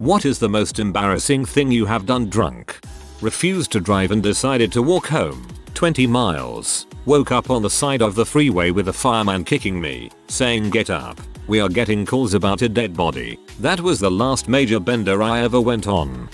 What is the most embarrassing thing you have done drunk? Refused to drive and decided to walk home. 20 miles. Woke up on the side of the freeway with a fireman kicking me, saying get up. We are getting calls about a dead body. That was the last major bender I ever went on.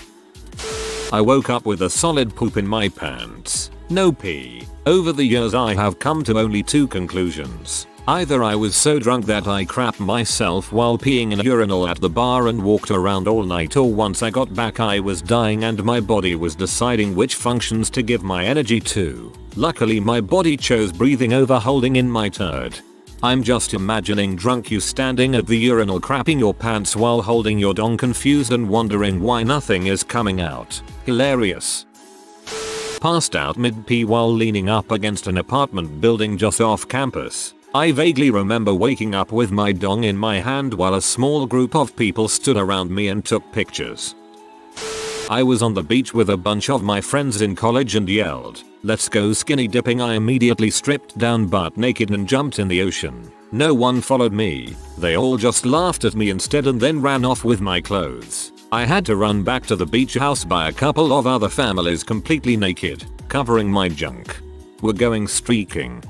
I woke up with a solid poop in my pants. No pee. Over the years I have come to only two conclusions. Either I was so drunk that I crapped myself while peeing in a urinal at the bar and walked around all night, or once I got back I was dying and my body was deciding which functions to give my energy to. Luckily my body chose breathing over holding in my turd. I'm just imagining drunk you standing at the urinal crapping your pants while holding your dong, confused and wondering why nothing is coming out. Hilarious. Passed out mid-pee while leaning up against an apartment building just off campus. I vaguely remember waking up with my dong in my hand while a small group of people stood around me and took pictures. I was on the beach with a bunch of my friends in college and yelled, "Let's go skinny dipping." I immediately stripped down butt naked and jumped in the ocean. No one followed me. They all just laughed at me instead and then ran off with my clothes. I had to run back to the beach house by a couple of other families completely naked, covering my junk. We're going streaking.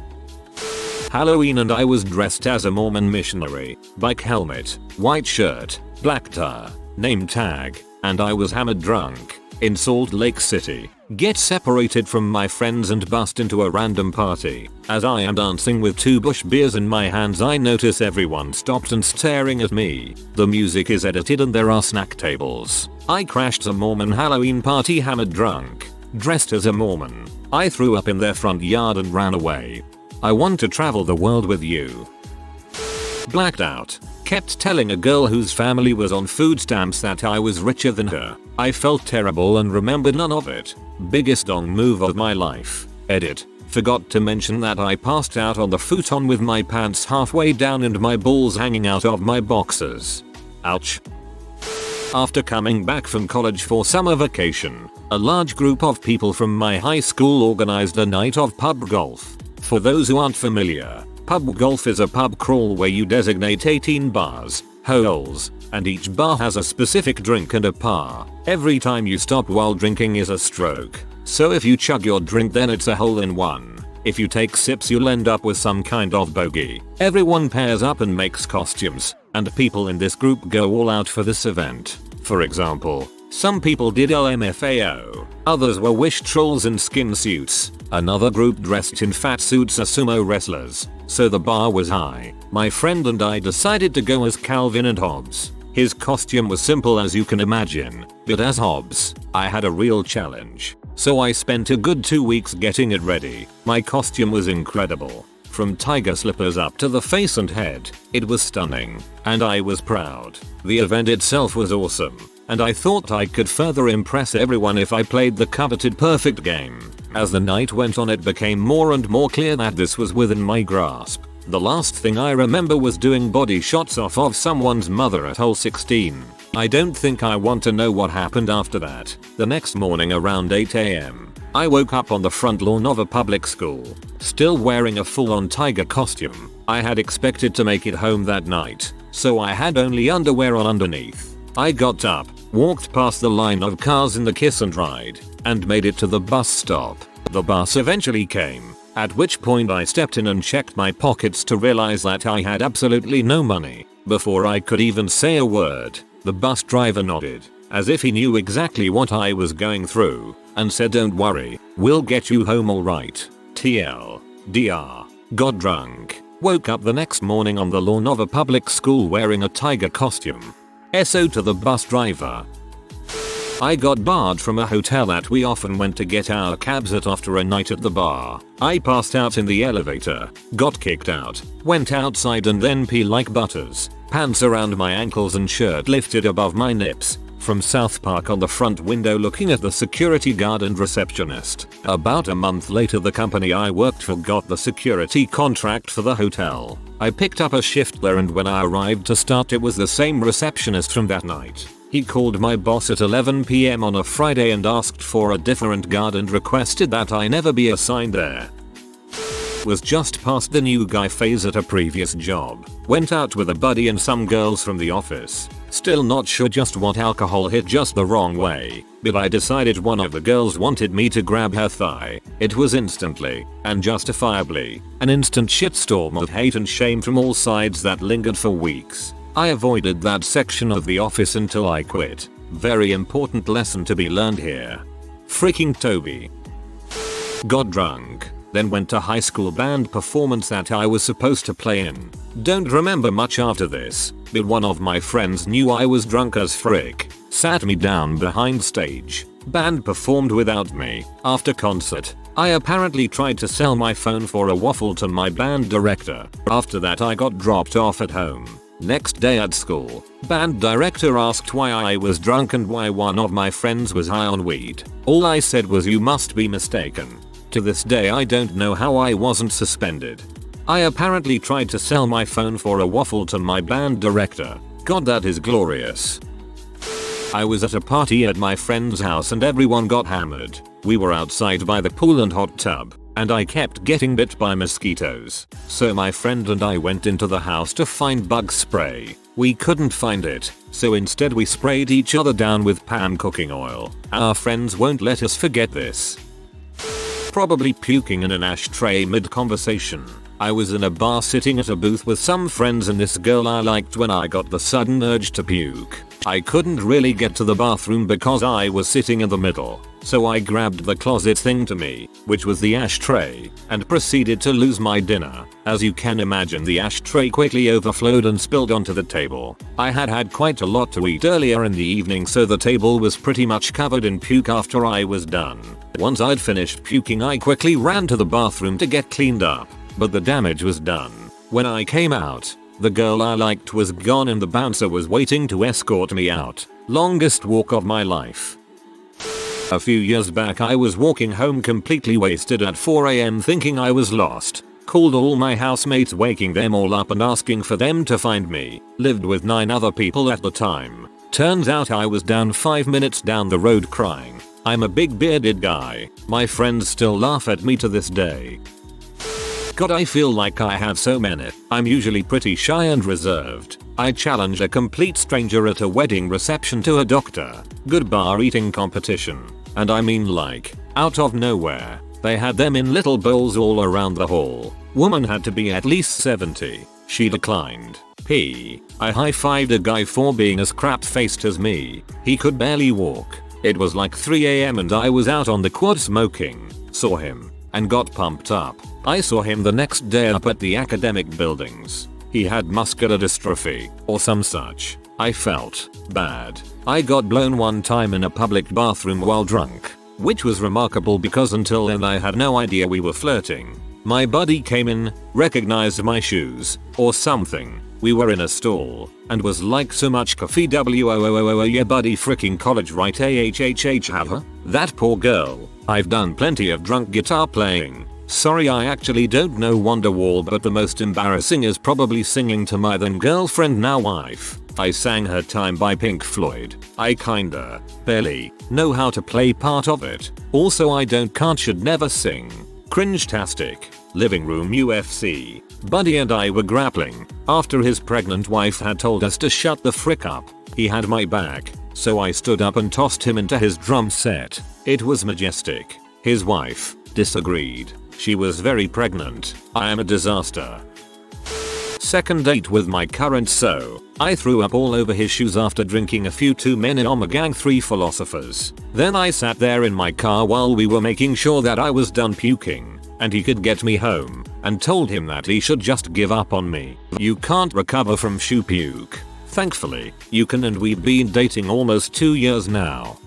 Halloween and I was dressed as a Mormon missionary. Bike helmet, white shirt, black tie, name tag, and I was hammered drunk. In Salt Lake City. Get separated from my friends and bust into a random party. As I am dancing with 2 bush beers in my hands I notice everyone stopped and staring at me. The music is edited and there are snack tables. I crashed a Mormon Halloween party hammered drunk. Dressed as a Mormon. I threw up in their front yard and ran away. I want to travel the world with you. Blacked out. Kept telling a girl whose family was on food stamps that I was richer than her. I felt terrible and remembered none of it. Biggest dong move of my life. Edit. Forgot to mention that I passed out on the futon with my pants halfway down and my balls hanging out of my boxers. Ouch. After coming back from college for summer vacation, a large group of people from my high school organized a night of pub golf. For those who aren't familiar, pub golf is a pub crawl where you designate 18 bars, holes, and each bar has a specific drink and a par. Every time you stop while drinking is a stroke. So if you chug your drink then it's a hole in one. If you take sips you'll end up with some kind of bogey. Everyone pairs up and makes costumes, and people in this group go all out for this event. For example, some people did LMFAO, others were wish trolls in skin suits, another group dressed in fat suits are sumo wrestlers, so the bar was high. My friend and I decided to go as Calvin and Hobbes. His costume was simple as you can imagine, but as Hobbes, I had a real challenge. So I spent a good 2 weeks getting it ready. My costume was incredible. From tiger slippers up to the face and head, it was stunning, and I was proud. The event itself was awesome, and I thought I could further impress everyone if I played the coveted perfect game. As the night went on it became more and more clear that this was within my grasp. The last thing I remember was doing body shots off of someone's mother at hole 16. I don't think I want to know what happened after that. The next morning around 8 AM, I woke up on the front lawn of a public school, still wearing a full-on tiger costume. I had expected to make it home that night, so I had only underwear on underneath. I got up, walked past the line of cars in the kiss and ride, and made it to the bus stop. The bus eventually came, at which point I stepped in and checked my pockets to realize that I had absolutely no money. Before I could even say a word, the bus driver nodded, as if he knew exactly what I was going through, and said, "Don't worry, we'll get you home alright." TLDR. Got drunk. Woke up the next morning on the lawn of a public school wearing a tiger costume. SO to the bus driver. I got barred from a hotel that we often went to get our cabs at after a night at the bar. I passed out in the elevator, got kicked out, went outside and then pee like butters, pants around my ankles and shirt lifted above my nips, from South Park on the front window looking at the security guard and receptionist. About a month later the company I worked for got the security contract for the hotel. I picked up a shift there and when I arrived to start it was the same receptionist from that night. He called my boss at 11 PM on a Friday and asked for a different guard and requested that I never be assigned there. Was just past the new guy phase at a previous job. Went out with a buddy and some girls from the office. Still not sure just what alcohol hit just the wrong way, but I decided one of the girls wanted me to grab her thigh. It was instantly, and justifiably, an instant shitstorm of hate and shame from all sides that lingered for weeks. I avoided that section of the office until I quit. Very important lesson to be learned here. Freaking Toby. Got drunk, then went to high school band performance that I was supposed to play in. Don't remember much after this, but one of my friends knew I was drunk as frick, sat me down behind stage. Band performed without me. After concert, I apparently tried to sell my phone for a waffle to my band director. After that I got dropped off at home. Next day at school, band director asked why I was drunk and why one of my friends was high on weed. All I said was, "You must be mistaken." To this day I don't know how I wasn't suspended. I apparently tried to sell my phone for a waffle to my band director. God, that is glorious. I was at a party at my friend's house and everyone got hammered. We were outside by the pool and hot tub, and I kept getting bit by mosquitoes. So my friend and I went into the house to find bug spray. We couldn't find it, so instead we sprayed each other down with pan cooking oil. Our friends won't let us forget this. Probably puking in an ashtray mid-conversation. I was in a bar sitting at a booth with some friends and this girl I liked when I got the sudden urge to puke. I couldn't really get to the bathroom because I was sitting in the middle, so I grabbed the closest thing to me, which was the ashtray, and proceeded to lose my dinner. As you can imagine, the ashtray quickly overflowed and spilled onto the table. I had had quite a lot to eat earlier in the evening, so the table was pretty much covered in puke after I was done. Once I'd finished puking, I quickly ran to the bathroom to get cleaned up, but the damage was done. When I came out, the girl I liked was gone and the bouncer was waiting to escort me out. Longest walk of my life. A few years back I was walking home completely wasted at 4 AM thinking I was lost. Called all my housemates, waking them all up and asking for them to find me. Lived with 9 other people at the time. Turns out I was down 5 minutes down the road crying. I'm a big bearded guy. My friends still laugh at me to this day. God, I feel like I have so many. I'm usually pretty shy and reserved. I challenged a complete stranger at a wedding reception to a Dr. Good bar eating competition. And I mean, like, out of nowhere. They had them in little bowls all around the hall. Woman had to be at least 70. She declined. I high-fived a guy for being as crap-faced as me. He could barely walk. It was like 3 AM and I was out on the quad smoking. Saw him and got pumped up. I saw him the next day up at the academic buildings. He had muscular dystrophy or some such. I felt bad. I got blown one time in a public bathroom while drunk, which was remarkable because until then I had no idea we were flirting. My buddy came in, recognized my shoes or something. We were in a stall and was like, "So much coffee, woo, yeah buddy, freaking college right, ahhh. That poor girl. I've done plenty of drunk guitar playing. Sorry, I actually don't know Wonderwall, but the most embarrassing is probably singing to my then girlfriend, now wife. I sang Her Time by Pink Floyd. I kinda, barely, know how to play part of it. Also I can't, should never sing. Cringe-tastic. Living room UFC. Buddy and I were grappling after his pregnant wife had told us to shut the frick up. He had my back, so I stood up and tossed him into his drum set. It was majestic. His wife disagreed. She was very pregnant. I am a disaster. Second date with my current, so I threw up all over his shoes after drinking a few too many Omega 3 philosophers. Then I sat there in my car while we were making sure that I was done puking and he could get me home, and told him that he should just give up on me. You can't recover from shoe puke. Thankfully, you can, and we've been dating almost 2 years now.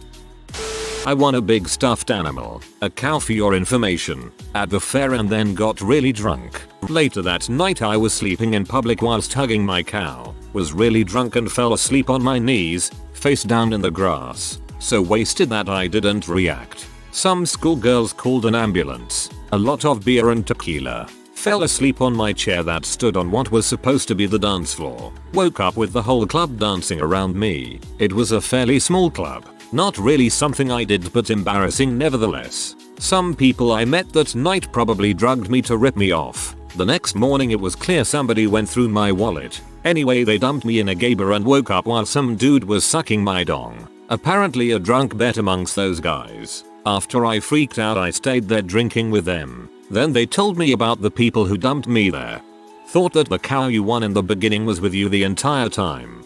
I won a big stuffed animal, a cow for your information, at the fair and then got really drunk. Later that night I was sleeping in public whilst hugging my cow, was really drunk and fell asleep on my knees, face down in the grass, so wasted that I didn't react. Some schoolgirls called an ambulance, a lot of beer and tequila. Fell asleep on my chair that stood on what was supposed to be the dance floor. Woke up with the whole club dancing around me. It was a fairly small club. Not really something I did, but embarrassing nevertheless. Some people I met that night probably drugged me to rip me off. The next morning it was clear somebody went through my wallet. Anyway, they dumped me in a gay bar and woke up while some dude was sucking my dong. Apparently a drunk bet amongst those guys. After I freaked out, I stayed there drinking with them. Then they told me about the people who dumped me there. Thought that the cow you won in the beginning was with you the entire time.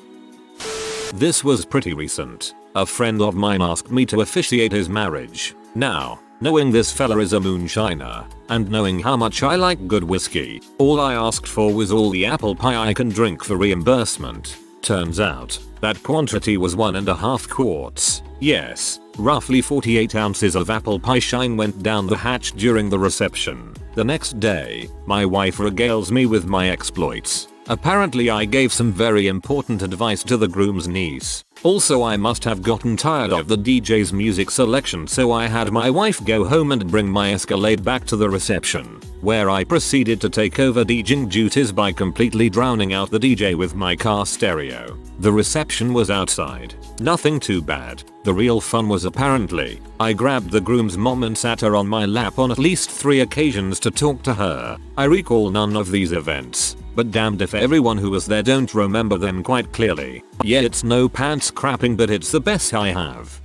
This was pretty recent. A friend of mine asked me to officiate his marriage. Now, knowing this fella is a moonshiner, and knowing how much I like good whiskey, all I asked for was all the apple pie I can drink for reimbursement. Turns out, that quantity was 1.5 quarts. Yes, roughly 48 ounces of apple pie shine went down the hatch during the reception. The next day, my wife regales me with my exploits. Apparently I gave some very important advice to the groom's niece. Also, I must have gotten tired of the DJ's music selection, so I had my wife go home and bring my Escalade back to the reception, where I proceeded to take over DJing duties by completely drowning out the DJ with my car stereo. The reception was outside. Nothing too bad. The real fun was apparently, I grabbed the groom's mom and sat her on my lap on at least 3 occasions to talk to her. I recall none of these events, but damned if everyone who was there don't remember them quite clearly. Yeah, it's no pants crapping, but it's the best I have.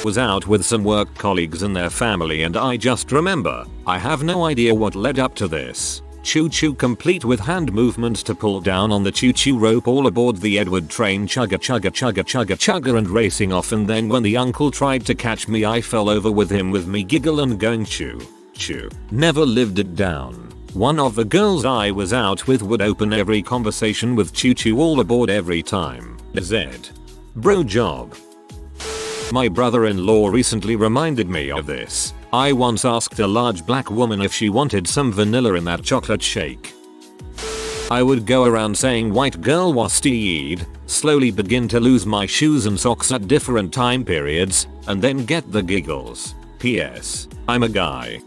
Was out with some work colleagues and their family, and I just remember, I have no idea what led up to this. Choo-choo complete with hand movements to pull down on the choo-choo rope all aboard the Edward train, chugga chugga chugga chugga chugga and racing off, and then when the uncle tried to catch me I fell over with him with me giggle and going choo choo. Never lived it down. One of the girls I was out with would open every conversation with choo-choo all aboard every time. Zed. Bro job. My brother-in-law recently reminded me of this. I once asked a large black woman if she wanted some vanilla in that chocolate shake. I would go around saying white girl was teed, slowly begin to lose my shoes and socks at different time periods, and then get the giggles. P.S. I'm a guy.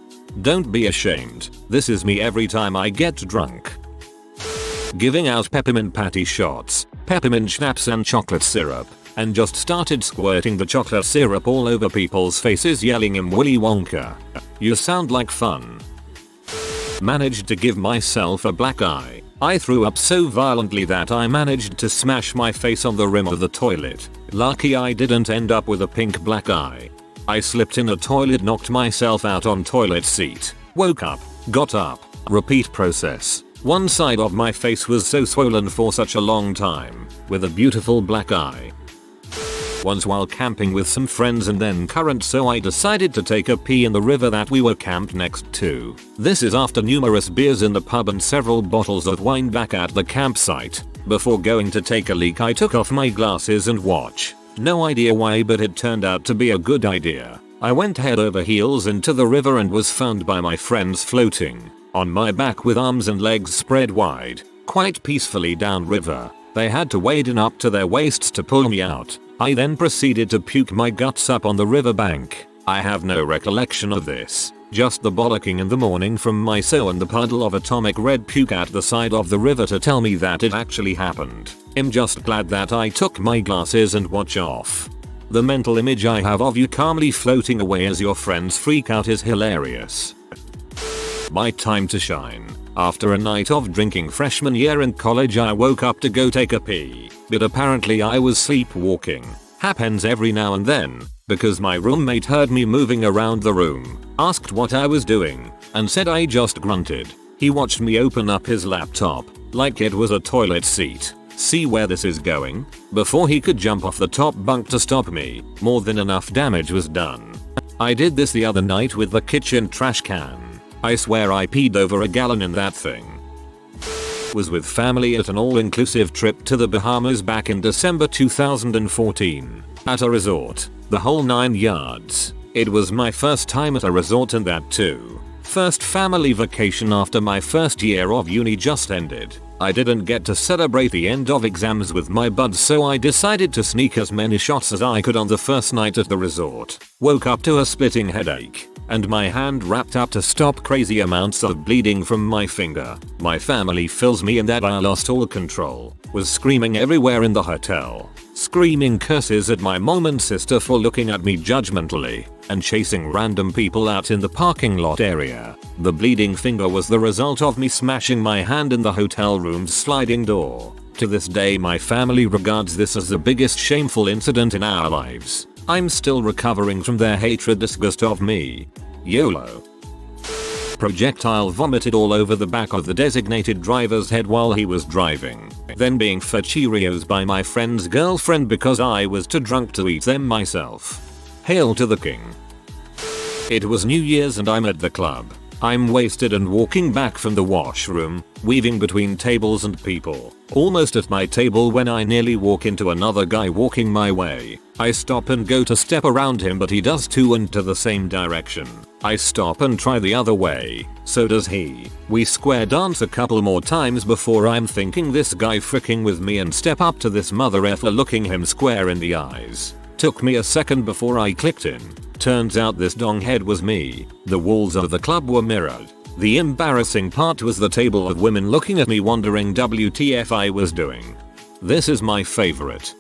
Don't be ashamed. This is me every time I get drunk. Giving out peppermint patty shots, peppermint schnapps and chocolate syrup, and just started squirting the chocolate syrup all over people's faces yelling "I'm Willy Wonka. You sound like fun." Managed to give myself a black eye. I threw up so violently that I managed to smash my face on the rim of the toilet. Lucky I didn't end up with a pink black eye. I slipped in a toilet, knocked myself out on toilet seat, woke up, got up, repeat process. One side of my face was so swollen for such a long time, with a beautiful black eye. Once while camping with some friends and then current, so I decided to take a pee in the river that we were camped next to. This is after numerous beers in the pub and several bottles of wine back at the campsite. Before going to take a leak I took off my glasses and watch. No idea why, but it turned out to be a good idea. I went head over heels into the river and was found by my friends floating on my back with arms and legs spread wide, quite peacefully downriver. They had to wade in up to their waists to pull me out. I then proceeded to puke my guts up on the riverbank. I have no recollection of this, just the bollocking in the morning from my so and the puddle of atomic red puke at the side of the river to tell me that it actually happened. I'm just glad that I took my glasses and watch off. The mental image I have of you calmly floating away as your friends freak out is hilarious. My time to shine. After a night of drinking freshman year in college I woke up to go take a pee, but apparently I was sleepwalking. Happens every now and then, because my roommate heard me moving around the room, asked what I was doing, and said I just grunted. He watched me open up his laptop, like it was a toilet seat. See where this is going? Before he could jump off the top bunk to stop me, more than enough damage was done. I did this the other night with the kitchen trash can. I swear I peed over a gallon in that thing. Was with family at an all-inclusive trip to the Bahamas back in December 2014. At a resort, the whole 9 yards. It was my first time at a resort, and that too. First family vacation after my first year of uni just ended. I didn't get to celebrate the end of exams with my buds, so I decided to sneak as many shots as I could on the first night at the resort. Woke up to a splitting headache, and my hand wrapped up to stop crazy amounts of bleeding from my finger. My family fills me in that I lost all control, was screaming everywhere in the hotel. screaming curses at my mom and sister for looking at me judgmentally, and chasing random people out in the parking lot area. The bleeding finger was the result of me smashing my hand in the hotel room's sliding door. To this day my family regards this as the biggest shameful incident in our lives. I'm still recovering from their hatred disgust of me. YOLO. Projectile vomited all over the back of the designated driver's head while he was driving, then being fed Cheerios by my friend's girlfriend because I was too drunk to eat them myself. Hail to the king. It was New Year's and I'm at the club. I'm wasted and walking back from the washroom, weaving between tables and people, almost at my table when I nearly walk into another guy walking my way. I stop and go to step around him but he does too and to the same direction. I stop and try the other way, so does he. We square dance a couple more times before I'm thinking this guy freaking with me and step up to this mother effer looking him square in the eyes. Took me a second before I clicked in. Turns out this donghead was me. The walls of the club were mirrored. The embarrassing part was the table of women looking at me wondering WTF I was doing. This is my favorite.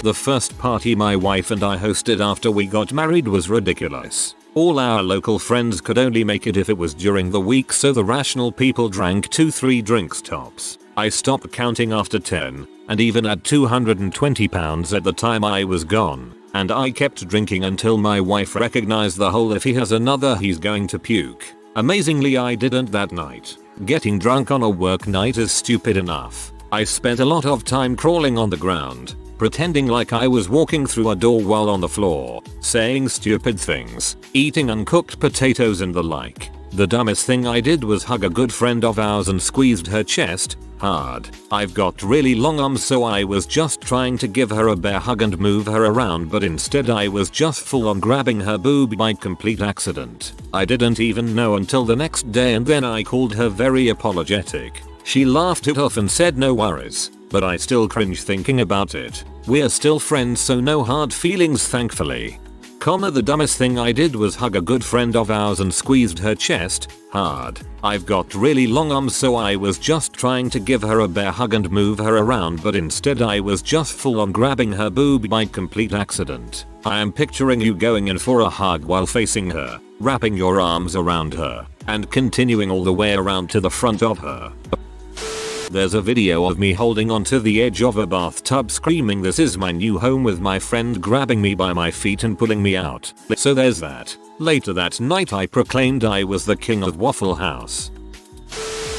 The first party my wife and I hosted after we got married was ridiculous. All our local friends could only make it if it was during the week, so the rational people drank 2-3 drinks tops. I stopped counting after 10, and even at 220 pounds at the time I was gone. And I kept drinking until my wife recognized the whole if he has another he's going to puke. Amazingly I didn't that night. Getting drunk on a work night is stupid enough. I spent a lot of time crawling on the ground, pretending like I was walking through a door while on the floor, saying stupid things, eating uncooked potatoes and the like. The dumbest thing I did was hug a good friend of ours and squeezed her chest hard. I've got really long arms so I was just trying to give her a bear hug and move her around, but instead I was just full on grabbing her boob by complete accident. I didn't even know until the next day and then I called her very apologetic. She laughed it off and said no worries, but I still cringe thinking about it. We're still friends so no hard feelings thankfully. The dumbest thing I did was hug a good friend of ours and squeezed her chest hard. I've got really long arms so I was just trying to give her a bear hug and move her around, but instead I was just full on grabbing her boob by complete accident. I am picturing you going in for a hug while facing her, wrapping your arms around her, and continuing all the way around to the front of her. There's a video of me holding onto the edge of a bathtub screaming this is my new home with my friend grabbing me by my feet and pulling me out. So there's that. Later that night I proclaimed I was the king of Waffle House.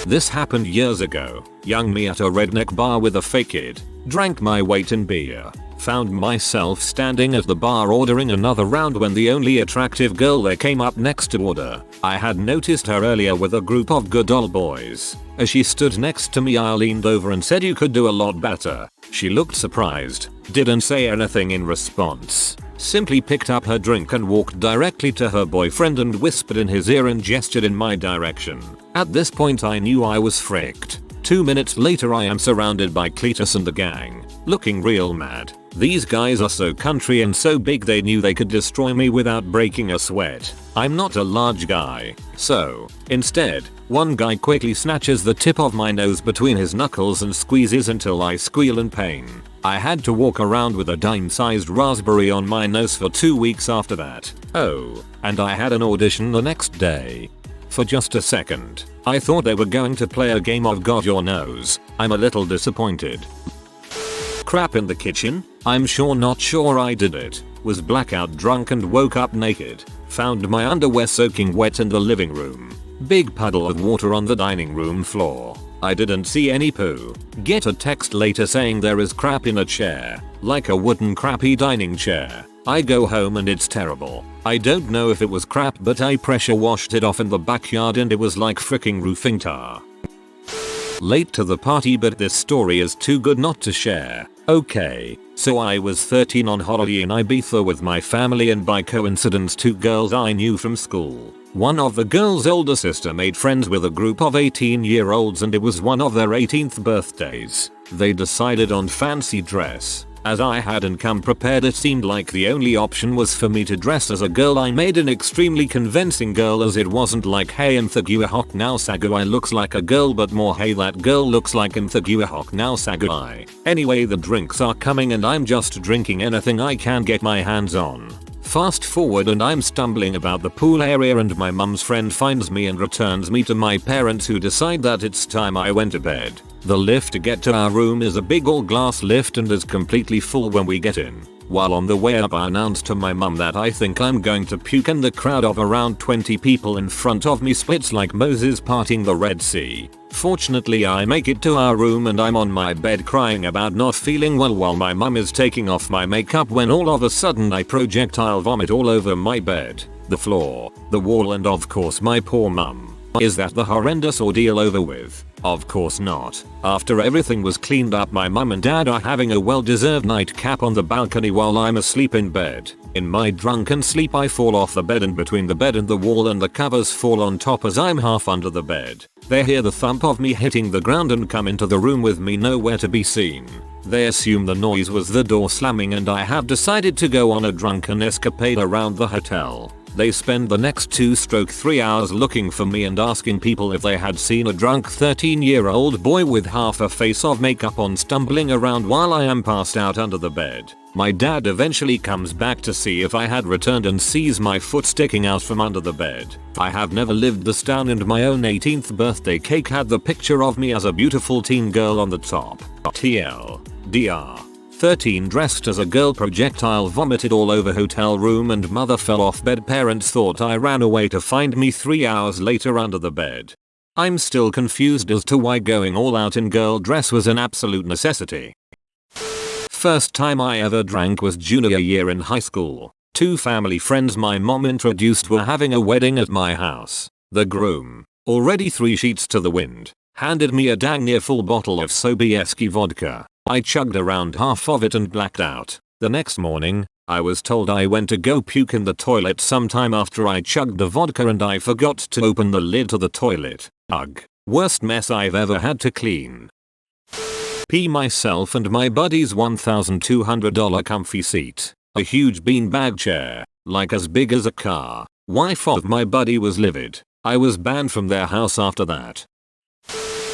This happened years ago. Young me at a redneck bar with a fake kid. Drank my weight in beer. Found myself standing at the bar ordering another round when the only attractive girl there came up next to order. I had noticed her earlier with a group of good old boys. As she stood next to me I leaned over and said you could do a lot better. She looked surprised, didn't say anything in response. Simply picked up her drink and walked directly to her boyfriend and whispered in his ear and gestured in my direction. At this point I knew I was fricked. 2 minutes later I am surrounded by Cletus and the gang, looking real mad. These guys are so country and so big they knew they could destroy me without breaking a sweat. I'm not a large guy, so instead, one guy quickly snatches the tip of my nose between his knuckles and squeezes until I squeal in pain. I had to walk around with a dime-sized raspberry on my nose for 2 weeks after that. Oh, and I had an audition the next day. For just a second, I thought they were going to play a game of God Your Nose. I'm a little disappointed. Crap in the kitchen? I'm not sure I did it. Was blackout drunk and woke up naked. Found my underwear soaking wet in the living room. Big puddle of water on the dining room floor. I didn't see any poo. Get a text later saying there is crap in a chair. Like a wooden crappy dining chair. I go home and it's terrible. I don't know if it was crap but I pressure washed it off in the backyard and it was like fricking roofing tar. Late to the party but this story is too good not to share. Okay, so I was 13 on holiday in Ibiza with my family and by coincidence 2 girls I knew from school. One of the girls' older sister made friends with a group of 18-year-olds and it was one of their 18th birthdays. They decided on fancy dress. As I hadn't come prepared, it seemed like the only option was for me to dress as a girl. I made an extremely convincing girl, as it wasn't like hey intoxication now saga I looks like a girl, but more hey that girl looks like intoxication now saga I. Anyway, the drinks are coming and I'm just drinking anything I can get my hands on. Fast forward and I'm stumbling about the pool area and my mum's friend finds me and returns me to my parents, who decide that it's time I went to bed. The lift to get to our room is a big all glass lift and is completely full when we get in. While on the way up, I announced to my mum that I think I'm going to puke, and the crowd of around 20 people in front of me splits like Moses parting the Red Sea. Fortunately, I make it to our room and I'm on my bed crying about not feeling well while my mum is taking off my makeup, when all of a sudden I projectile vomit all over my bed, the floor, the wall, and of course my poor mum. Is that the horrendous ordeal over with? Of course not. After everything was cleaned up, my mum and dad are having a well-deserved nightcap on the balcony while I'm asleep in bed. In my drunken sleep, I fall off the bed and between the bed and the wall, and the covers fall on top as I'm half under the bed. They hear the thump of me hitting the ground and come into the room with me nowhere to be seen. They assume the noise was the door slamming, and I have decided to go on a drunken escapade around the hotel. They spend the next 2-3 hours looking for me and asking people if they had seen a drunk 13-year-old boy with half a face of makeup on stumbling around while I am passed out under the bed. My dad eventually comes back to see if I had returned and sees my foot sticking out from under the bed. I have never lived this down, and my own 18th birthday cake had the picture of me as a beautiful teen girl on the top. TLDR. 13 dressed as a girl projectile vomited all over hotel room and mother fell off bed. Parents thought I ran away to find me 3 hours later under the bed. I'm still confused as to why going all out in girl dress was an absolute necessity. First time I ever drank was junior year in high school. 2 family friends my mom introduced were having a wedding at my house. The groom, already 3 sheets to the wind, handed me a dang near full bottle of Sobieski vodka. I chugged around half of it and blacked out. The next morning, I was told I went to go puke in the toilet sometime after I chugged the vodka and I forgot to open the lid to the toilet. Ugh. Worst mess I've ever had to clean. Pee myself and my buddy's $1,200 comfy seat. A huge beanbag chair, like as big as a car. Wife of my buddy was livid. I was banned from their house after that.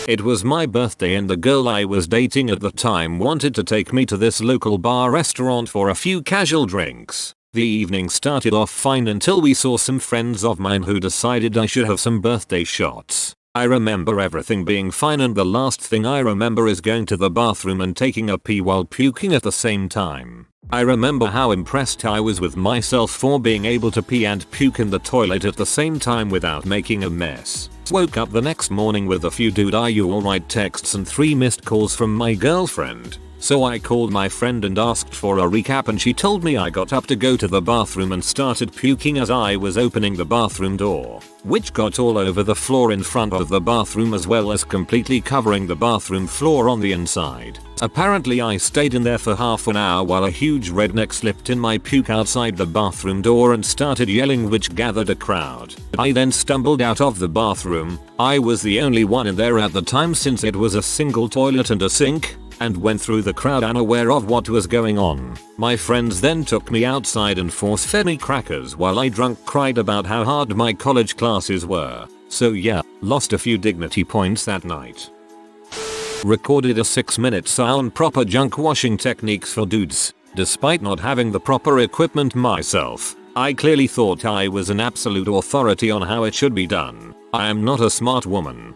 It was my birthday and the girl I was dating at the time wanted to take me to this local bar restaurant for a few casual drinks. The evening started off fine until we saw some friends of mine who decided I should have some birthday shots. I remember everything being fine, and the last thing I remember is going to the bathroom and taking a pee while puking at the same time. I remember how impressed I was with myself for being able to pee and puke in the toilet at the same time without making a mess. Woke up the next morning with a few "dude are you alright" texts and 3 missed calls from my girlfriend. So I called my friend and asked for a recap, and she told me I got up to go to the bathroom and started puking as I was opening the bathroom door, which got all over the floor in front of the bathroom as well as completely covering the bathroom floor on the inside. Apparently I stayed in there for half an hour while a huge redneck slipped in my puke outside the bathroom door and started yelling, which gathered a crowd. I then stumbled out of the bathroom. I was the only one in there at the time since it was a single toilet and a sink, and went through the crowd unaware of what was going on. My friends then took me outside and force-fed me crackers while I drunk cried about how hard my college classes were. So yeah, lost a few dignity points that night. Recorded a 6-minute sound proper junk washing techniques for dudes. Despite not having the proper equipment myself, I clearly thought I was an absolute authority on how it should be done. I am not a smart woman.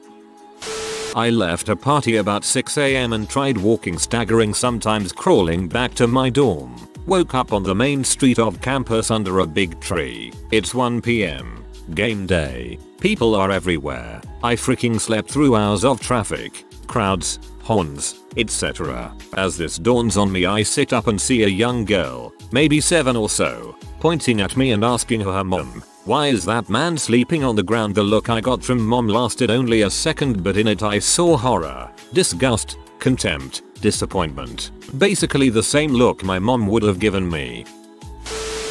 I left a party about 6 AM and tried walking, staggering, sometimes crawling back to my dorm. Woke up on the main street of campus under a big tree. It's 1 PM. Game day. People are everywhere. I freaking slept through hours of traffic, crowds, horns, etc. As this dawns on me, I sit up and see a young girl, maybe 7 or so, pointing at me and asking her mom, "Why is that man sleeping on the ground?" The look I got from mom lasted only a second, but in it I saw horror, disgust, contempt, disappointment. Basically the same look my mom would have given me.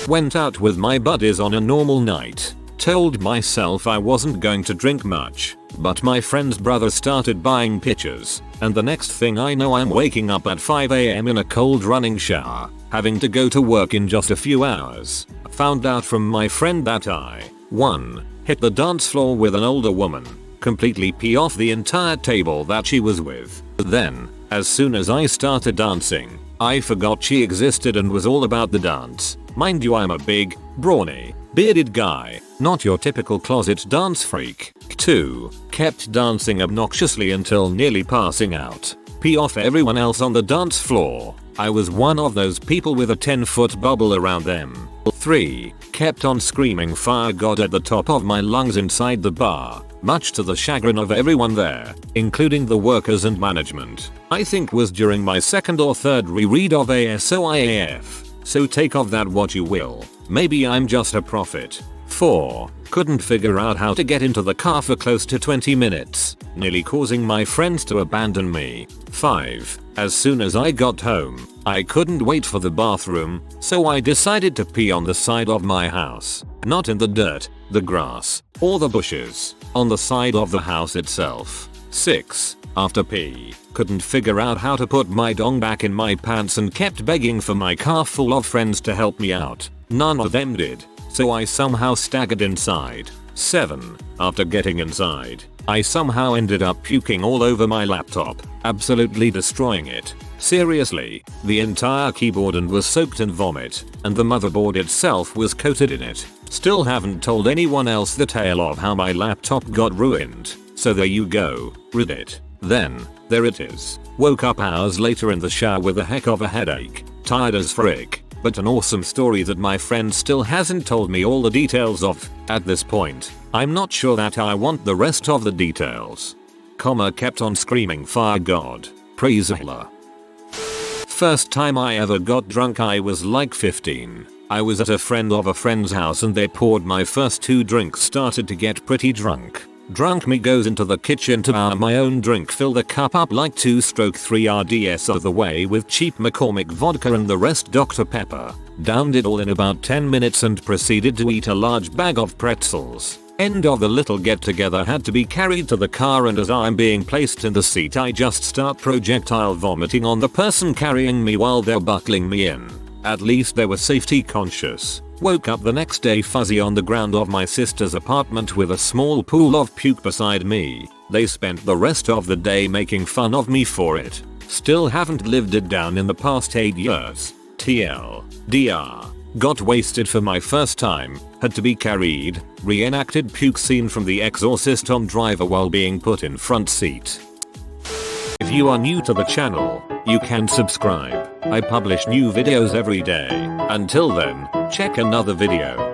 Went out with my buddies on a normal night. Told myself I wasn't going to drink much. But my friend's brother started buying pictures, and the next thing I know I'm waking up at 5 AM in a cold running shower, having to go to work in just a few hours. Found out from my friend that I 1. Hit the dance floor with an older woman, completely pee off the entire table that she was with. Then, as soon as I started dancing, I forgot she existed and was all about the dance. Mind you, I'm a big, brawny, bearded guy, not your typical closet dance freak. 2. Kept dancing obnoxiously until nearly passing out. Pee off everyone else on the dance floor. I was one of those people with a 10-foot bubble around them. 3. Kept on screaming "Fire God" at the top of my lungs inside the bar, much to the chagrin of everyone there, including the workers and management. I think was during my second or third reread of ASOIAF, so take of that what you will. Maybe I'm just a prophet. 4. Couldn't figure out how to get into the car for close to 20 minutes, nearly causing my friends to abandon me. 5. As soon as I got home, I couldn't wait for the bathroom, so I decided to pee on the side of my house. Not in the dirt, the grass, or the bushes, on the side of the house itself. 6. After pee, couldn't figure out how to put my dong back in my pants and kept begging for my car full of friends to help me out. None of them did, so I somehow staggered inside. 7. After getting inside, I somehow ended up puking all over my laptop, absolutely destroying it. Seriously, the entire keyboard and was soaked in vomit, and the motherboard itself was coated in it. Still haven't told anyone else the tale of how my laptop got ruined, so there you go, read it. Then, there it is. Woke up hours later in the shower with a heck of a headache, tired as frick, but an awesome story that my friend still hasn't told me all the details of. At this point, I'm not sure that I want the rest of the details. Kept on screaming "Fire God, praise Allah." First time I ever got drunk I was like 15. I was at a friend of a friend's house and they poured my first 2 drinks, started to get pretty drunk. Drunk me goes into the kitchen to pour my own drink, fill the cup up like 2/3 RDS of the way with cheap McCormick vodka and the rest Dr. Pepper. Downed it all in about 10 minutes and proceeded to eat a large bag of pretzels. End of the little get together had to be carried to the car, and as I'm being placed in the seat I just start projectile vomiting on the person carrying me while they're buckling me in. At least they were safety conscious. Woke up the next day fuzzy on the ground of my sister's apartment with a small pool of puke beside me. They spent the rest of the day making fun of me for it. Still haven't lived it down in the past 8 years. TLDR. Got wasted for my first time, had to be carried, reenacted puke scene from The Exorcist on driver while being put in front seat. If you are new to the channel, you can subscribe. I publish new videos every day. Until then, check another video.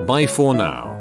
Bye for now.